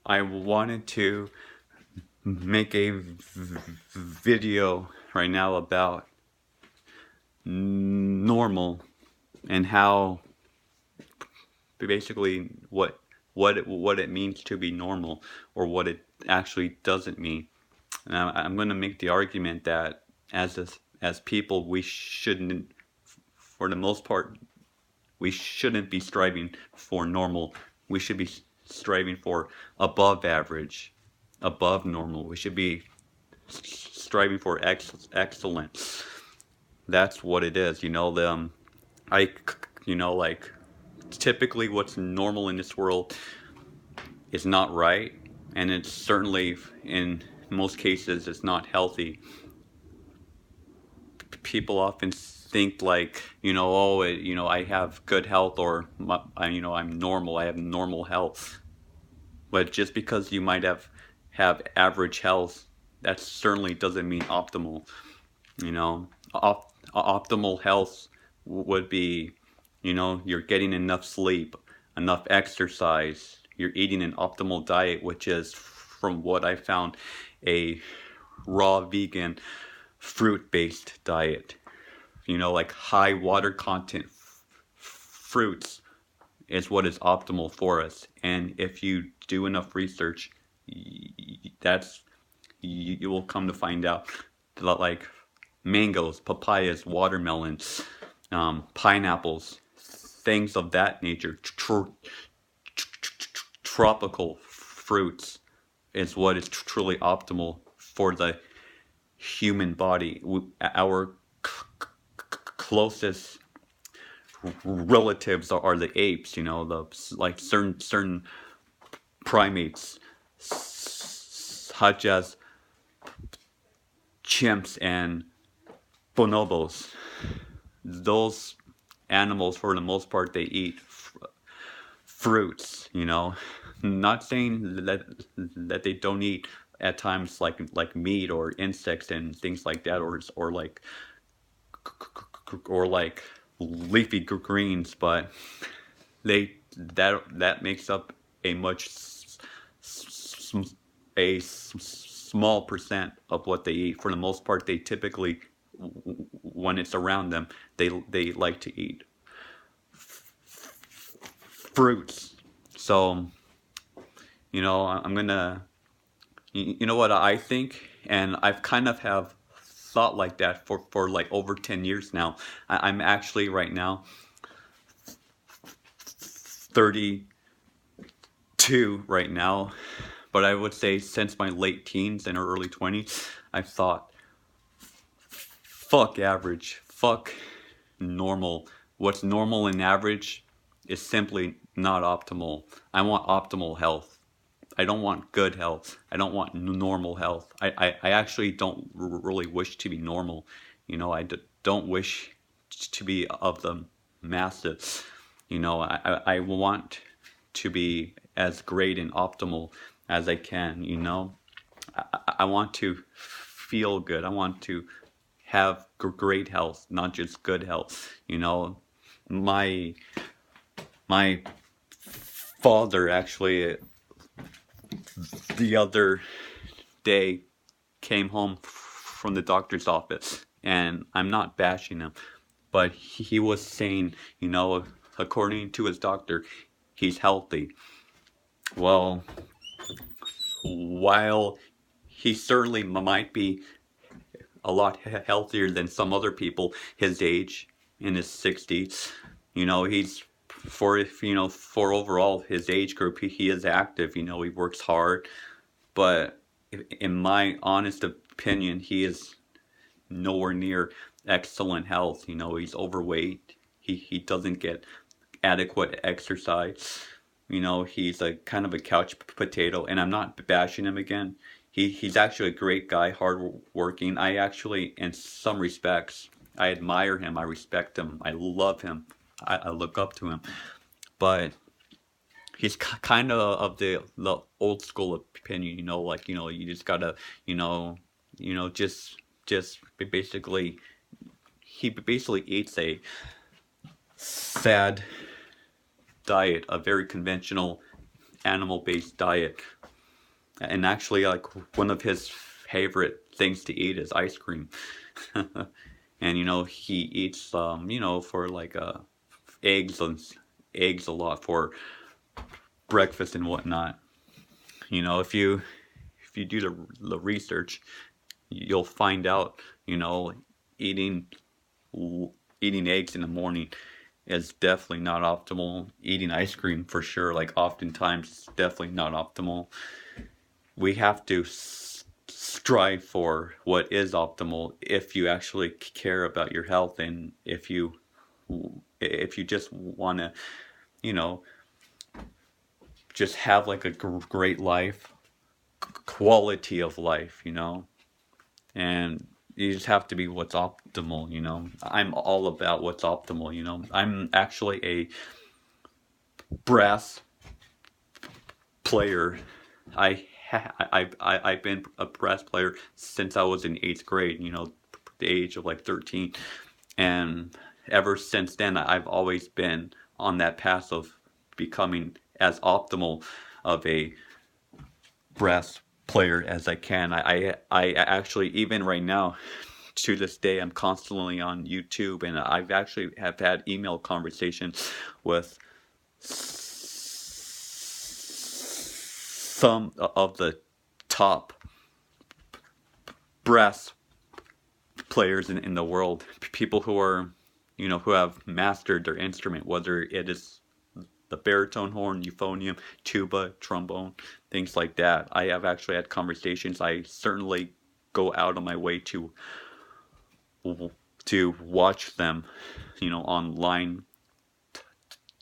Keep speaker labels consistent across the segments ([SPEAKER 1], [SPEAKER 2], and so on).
[SPEAKER 1] I wanted to make a video right now about normal and how basically what it means to be normal or what it actually doesn't mean. And I'm going to make the argument that as people we shouldn't, for the most part, we shouldn't be striving for normal. We should be striving for above average, above normal. We should be striving for excellence. That's what it is. I, like typically what's normal in this world is not right, and it's certainly in most cases it's not healthy. People often think like, I have good health, or I'm normal. I have normal health. But just because you might have average health, that certainly doesn't mean optimal. Optimal health would be, you're getting enough sleep, enough exercise, you're eating an optimal diet, which is, from what I found, a raw vegan fruit-based diet. Like high water content fruits is what is optimal for us. And if you do enough research, that's you will come to find out that, like, mangoes, papayas, watermelons, pineapples, things of that nature, tropical fruits is what is truly optimal for the human body. Our closest relatives are the apes. The like certain primates, such as chimps and bonobos. Those animals, for the most part, they eat fruits. Not saying that they don't eat at times, like meat or insects and things like that, or like leafy greens, but that makes up a much small percent of what they eat. For the most part, they typically, when it's around them, they like to eat fruits. So, I'm gonna, you know what I think, and I've kind of have thought like that for like over 10 years now. I'm actually right now 32 right now, but I would say since my late teens and early 20s, I've thought, fuck average, fuck normal. What's normal and average is simply not optimal. I want optimal health. I don't want good health. I don't want normal health. I actually don't really wish to be normal. Don't wish to be of the masses. I want to be as great and optimal as I can. I want to feel good. I want to have great health, not just good health. My my father actually, the other day, came home from the doctor's office, and I'm not bashing him, but he was saying, according to his doctor, he's healthy. Well, while he certainly might be a lot healthier than some other people his age, in his 60s, he's, for overall his age group, he is active. He works hard, but in my honest opinion, he is nowhere near excellent health. He's overweight. He doesn't get adequate exercise. He's a kind of a couch potato, and I'm not bashing him again. He's actually a great guy, hard working. I actually, in some respects, I admire him. I respect him. I love him. I look up to him. But he's kind of the old school opinion. Like, you just gotta, just basically, he basically eats a fad diet, a very conventional animal-based diet. And actually, like, one of his favorite things to eat is ice cream. And he eats for like eggs and eggs a lot for breakfast and whatnot. If you do the research, you'll find out, eating eating eggs in the morning is definitely not optimal. Eating ice cream for sure, like, oftentimes it's definitely not optimal. We have to strive for what is optimal if you actually care about your health, and if you just want to, you know, just have like a great life, quality of life. And you just have to be what's optimal. I'm all about what's optimal. I'm actually a brass player. I've been a brass player since I was in 8th grade, the age of like 13. And ever since then, I've always been on that path of becoming as optimal of a brass player as I can. I actually, even right now, to this day, I'm constantly on YouTube, and I've actually have had email conversations with some of the top brass players in the world, people who are, who have mastered their instrument, whether it is the baritone horn, euphonium, tuba, trombone, things like that. I have actually had conversations. I certainly go out of my way to watch them, online,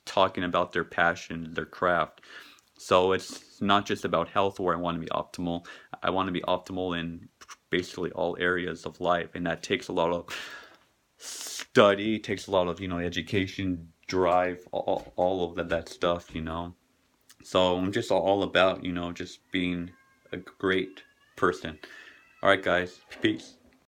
[SPEAKER 1] talking about their passion, their craft. So it's not just about health where I want to be optimal. I want to be optimal in basically all areas of life, and that takes a lot of study, takes a lot of education, drive, all of that stuff. So I'm just all about just being a great person. All right, guys, peace.